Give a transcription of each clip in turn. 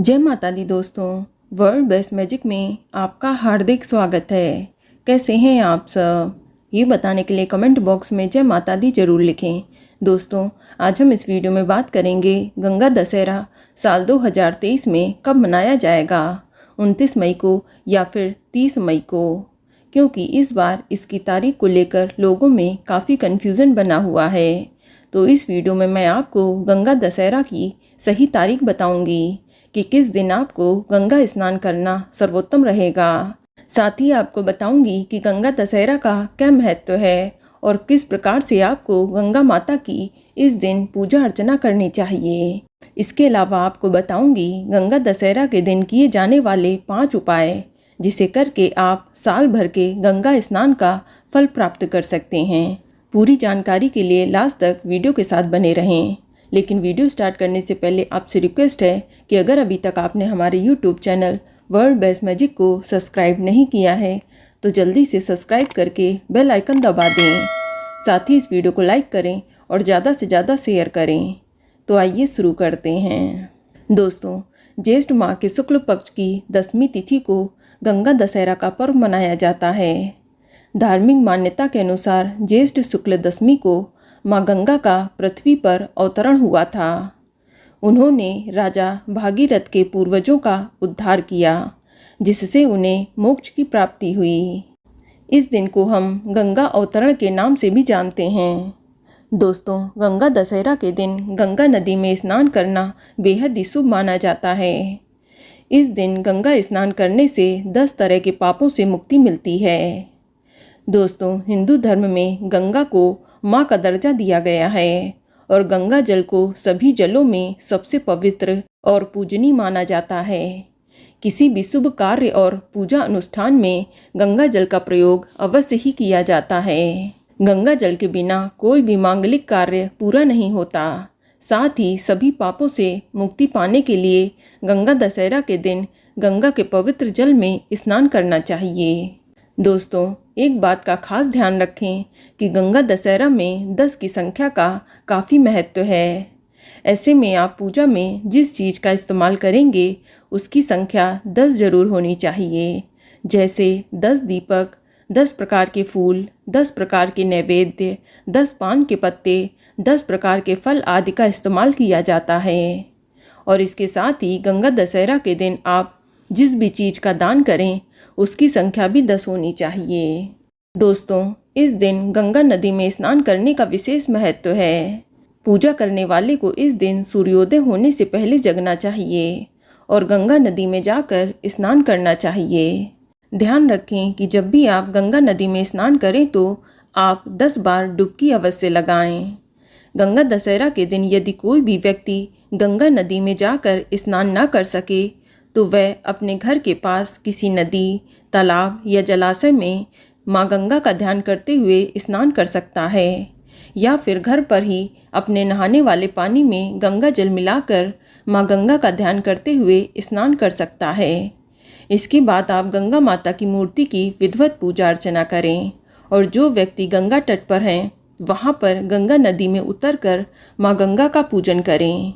जय माता दी दोस्तों। वर्ल्ड बेस्ट मैजिक में आपका हार्दिक स्वागत है। कैसे हैं आप सब? ये बताने के लिए कमेंट बॉक्स में जय माता दी जरूर लिखें। दोस्तों, आज हम इस वीडियो में बात करेंगे गंगा दशहरा साल 2023 में कब मनाया जाएगा, 29 मई को या फिर 30 मई को, क्योंकि इस बार इसकी तारीख को लेकर लोगों में काफ़ी कन्फ्यूज़न बना हुआ है। तो इस वीडियो में मैं आपको गंगा दशहरा की सही तारीख बताऊंगी कि किस दिन आपको गंगा स्नान करना सर्वोत्तम रहेगा। साथ ही आपको बताऊंगी कि गंगा दशहरा का क्या महत्व है और किस प्रकार से आपको गंगा माता की इस दिन पूजा अर्चना करनी चाहिए। इसके अलावा आपको बताऊंगी गंगा दशहरा के दिन किए जाने वाले 5 उपाय, जिसे करके आप साल भर के गंगा स्नान का फल प्राप्त कर सकते हैं। पूरी जानकारी के लिए लास्ट तक वीडियो के साथ बने रहें। लेकिन वीडियो स्टार्ट करने से पहले आपसे रिक्वेस्ट है कि अगर अभी तक आपने हमारे YouTube channel world best magic को सब्सक्राइब नहीं किया है तो जल्दी से सब्सक्राइब करके बेल आइकन दबा दें। साथ ही इस वीडियो को लाइक करें और ज़्यादा से ज़्यादा शेयर करें। तो आइए शुरू करते हैं। दोस्तों, ज्येष्ठ माह के शुक्ल पक्ष की 10वीं तिथि को गंगा दशहरा का पर्व मनाया जाता है। धार्मिक मान्यता के अनुसार ज्येष्ठ शुक्ल दशमी को माँ गंगा का पृथ्वी पर अवतरण हुआ था। उन्होंने राजा भागीरथ के पूर्वजों का उद्धार किया, जिससे उन्हें मोक्ष की प्राप्ति हुई। इस दिन को हम गंगा अवतरण के नाम से भी जानते हैं। दोस्तों, गंगा दशहरा के दिन गंगा नदी में स्नान करना बेहद ही शुभ माना जाता है। इस दिन गंगा स्नान करने से 10 तरह के पापों से मुक्ति मिलती है। दोस्तों, हिंदू धर्म में गंगा को माँ का दर्जा दिया गया है और गंगा जल को सभी जलों में सबसे पवित्र और पूजनीय माना जाता है। किसी भी शुभ कार्य और पूजा अनुष्ठान में गंगा जल का प्रयोग अवश्य ही किया जाता है। गंगा जल के बिना कोई भी मांगलिक कार्य पूरा नहीं होता। साथ ही सभी पापों से मुक्ति पाने के लिए गंगा दशहरा के दिन गंगा के पवित्र जल में स्नान करना चाहिए। दोस्तों, एक बात का खास ध्यान रखें कि गंगा दशहरा में 10 की संख्या का काफ़ी महत्व है। ऐसे में आप पूजा में जिस चीज़ का इस्तेमाल करेंगे उसकी संख्या 10 जरूर होनी चाहिए। जैसे 10 दीपक, 10 प्रकार के फूल, 10 प्रकार के नैवेद्य, 10 पान के पत्ते, 10 प्रकार के फल आदि का इस्तेमाल किया जाता है। और इसके साथ ही गंगा दशहरा के दिन आप जिस भी चीज़ का दान करें उसकी संख्या भी 10 होनी चाहिए। दोस्तों, इस दिन गंगा नदी में स्नान करने का विशेष महत्व है। पूजा करने वाले को इस दिन सूर्योदय होने से पहले जगना चाहिए और गंगा नदी में जाकर स्नान करना चाहिए। ध्यान रखें कि जब भी आप गंगा नदी में स्नान करें तो आप 10 बार डुबकी अवश्य लगाएं। गंगा दशहरा के दिन यदि कोई भी व्यक्ति गंगा नदी में जाकर स्नान ना कर सके तो वह अपने घर के पास किसी नदी, तालाब या जलाशय में माँ गंगा का ध्यान करते हुए स्नान कर सकता है, या फिर घर पर ही अपने नहाने वाले पानी में गंगा जल मिलाकर माँ गंगा का ध्यान करते हुए स्नान कर सकता है। इसके बाद आप गंगा माता की मूर्ति की विधिवत पूजा अर्चना करें और जो व्यक्ति गंगा तट पर हैं वहाँ पर गंगा नदी में उतरकर माँ गंगा का पूजन करें।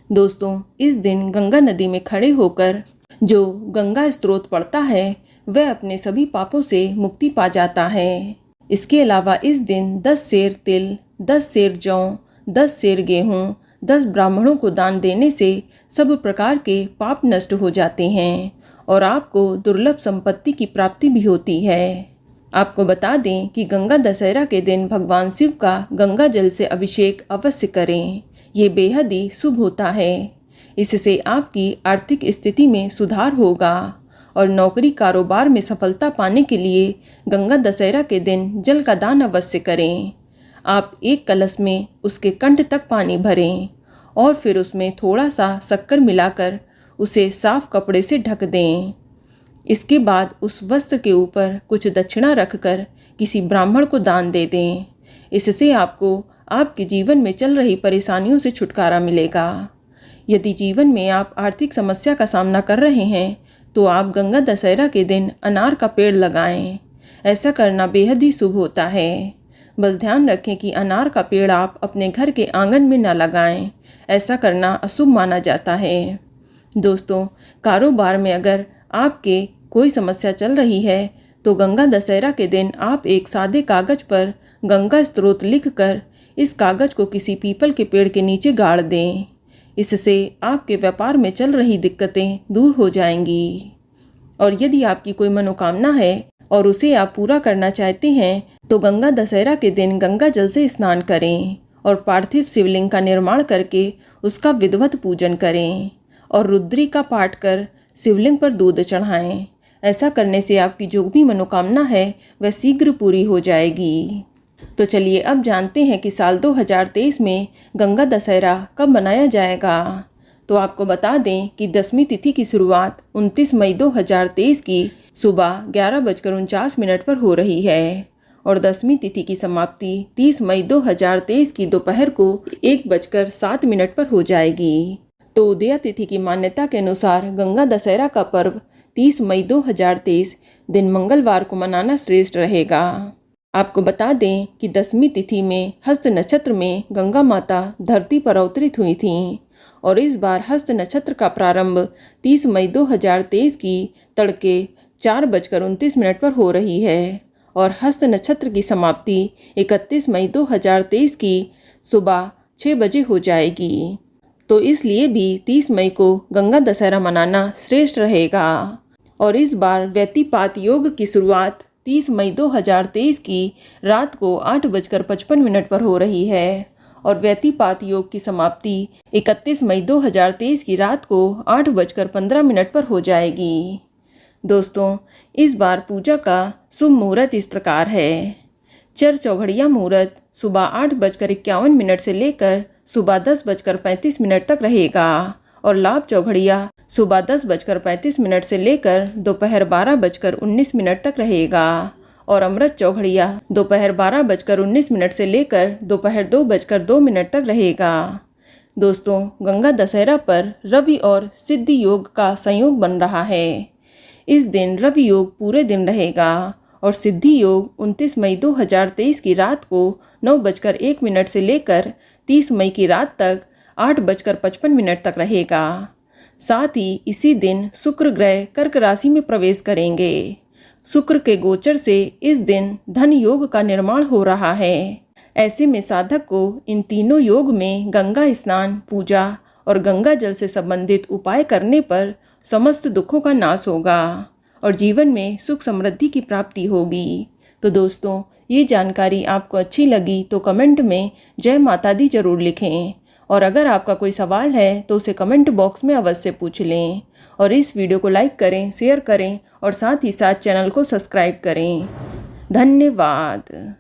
दोस्तों, इस दिन गंगा नदी में खड़े होकर जो गंगा स्रोत पड़ता है वह अपने सभी पापों से मुक्ति पा जाता है। इसके अलावा इस दिन 10 सेर तिल, 10 सेर जौ, 10 सेर गेहूँ, 10 ब्राह्मणों को दान देने से सब प्रकार के पाप नष्ट हो जाते हैं और आपको दुर्लभ संपत्ति की प्राप्ति भी होती है। आपको बता दें कि गंगा दशहरा के दिन भगवान शिव का गंगा जल से अभिषेक अवश्य करें। ये बेहद ही शुभ होता है। इससे आपकी आर्थिक स्थिति में सुधार होगा और नौकरी कारोबार में सफलता पाने के लिए गंगा दशहरा के दिन जल का दान अवश्य करें। आप एक कलश में उसके कंठ तक पानी भरें और फिर उसमें थोड़ा सा शक्कर मिलाकर उसे साफ कपड़े से ढक दें। इसके बाद उस वस्त्र के ऊपर कुछ दक्षिणा रखकर किसी ब्राह्मण को दान दे दें। इससे आपको आपके जीवन में चल रही परेशानियों से छुटकारा मिलेगा। यदि जीवन में आप आर्थिक समस्या का सामना कर रहे हैं तो आप गंगा दशहरा के दिन अनार का पेड़ लगाएं। ऐसा करना बेहद ही शुभ होता है। बस ध्यान रखें कि अनार का पेड़ आप अपने घर के आंगन में न लगाएं। ऐसा करना अशुभ माना जाता है। दोस्तों, कारोबार में अगर आपके कोई समस्या चल रही है तो गंगा दशहरा के दिन आप एक सादे कागज़ पर गंगा स्तोत्र लिखकर इस कागज़ को किसी पीपल के पेड़ के नीचे गाड़ दें। इससे आपके व्यापार में चल रही दिक्कतें दूर हो जाएंगी। और यदि आपकी कोई मनोकामना है और उसे आप पूरा करना चाहते हैं तो गंगा दशहरा के दिन गंगा जल से स्नान करें और पार्थिव शिवलिंग का निर्माण करके उसका विधिवत पूजन करें और रुद्री का पाठ कर शिवलिंग पर दूध चढ़ाएं। ऐसा करने से आपकी जो भी मनोकामना है वह शीघ्र पूरी हो जाएगी। तो चलिए अब जानते हैं कि साल 2023 में गंगा दशहरा कब मनाया जाएगा। तो आपको बता दें कि 10वीं तिथि की शुरुआत 29 मई 2023 की सुबह 11:49 पर हो रही है और 10वीं तिथि की समाप्ति 30 मई 2023 की दोपहर को 1:07 पर हो जाएगी। तो उदया तिथि की मान्यता के अनुसार गंगा दशहरा का पर्व 30 मई 2023 दिन मंगलवार को मनाना श्रेष्ठ रहेगा। आपको बता दें कि 10वीं तिथि में हस्त नक्षत्र में गंगा माता धरती पर अवतरित हुई थीं और इस बार हस्त नक्षत्र का प्रारंभ 30 मई 2023 की तड़के 4:29 पर हो रही है और हस्त नक्षत्र की समाप्ति 31 मई 2023 की सुबह 6 बजे हो जाएगी। तो इसलिए भी 30 मई को गंगा दशहरा मनाना श्रेष्ठ रहेगा। और इस बार व्यतिपात योग की शुरुआत 30 मई 2023 की रात को 8:55 पर हो रही है और व्यतिपात योग की समाप्ति 31 मई 2023 की रात को 8:15 पर हो जाएगी। दोस्तों, इस बार पूजा का शुभ मुहूर्त इस प्रकार है। चर चौघड़िया मुहूर्त सुबह 8:51 से लेकर सुबह 10:35 तक रहेगा और लाभ चौघड़िया सुबह 10:35 से लेकर दोपहर 12:19 तक रहेगा और अमृत चौघड़िया दोपहर 12:19 से लेकर दोपहर 2:02 तक रहेगा। दोस्तों, गंगा दशहरा पर रवि और सिद्धि योग का संयोग बन रहा है। इस दिन रवि योग पूरे दिन रहेगा और सिद्धि योग 29 मई 2023 की रात को 9:01 से लेकर 30 मई की रात तक 8:55 तक रहेगा। साथ ही इसी दिन शुक्र ग्रह कर्क राशि में प्रवेश करेंगे। शुक्र के गोचर से इस दिन धन योग का निर्माण हो रहा है। ऐसे में साधक को इन तीनों योग में गंगा स्नान, पूजा और गंगा जल से संबंधित उपाय करने पर समस्त दुखों का नाश होगा और जीवन में सुख समृद्धि की प्राप्ति होगी। तो दोस्तों, ये जानकारी आपको अच्छी लगी तो कमेंट में जय माता दी जरूर लिखें और अगर आपका कोई सवाल है तो उसे कमेंट बॉक्स में अवश्य पूछ लें और इस वीडियो को लाइक करें, शेयर करें और साथ ही साथ चैनल को सब्सक्राइब करें। धन्यवाद।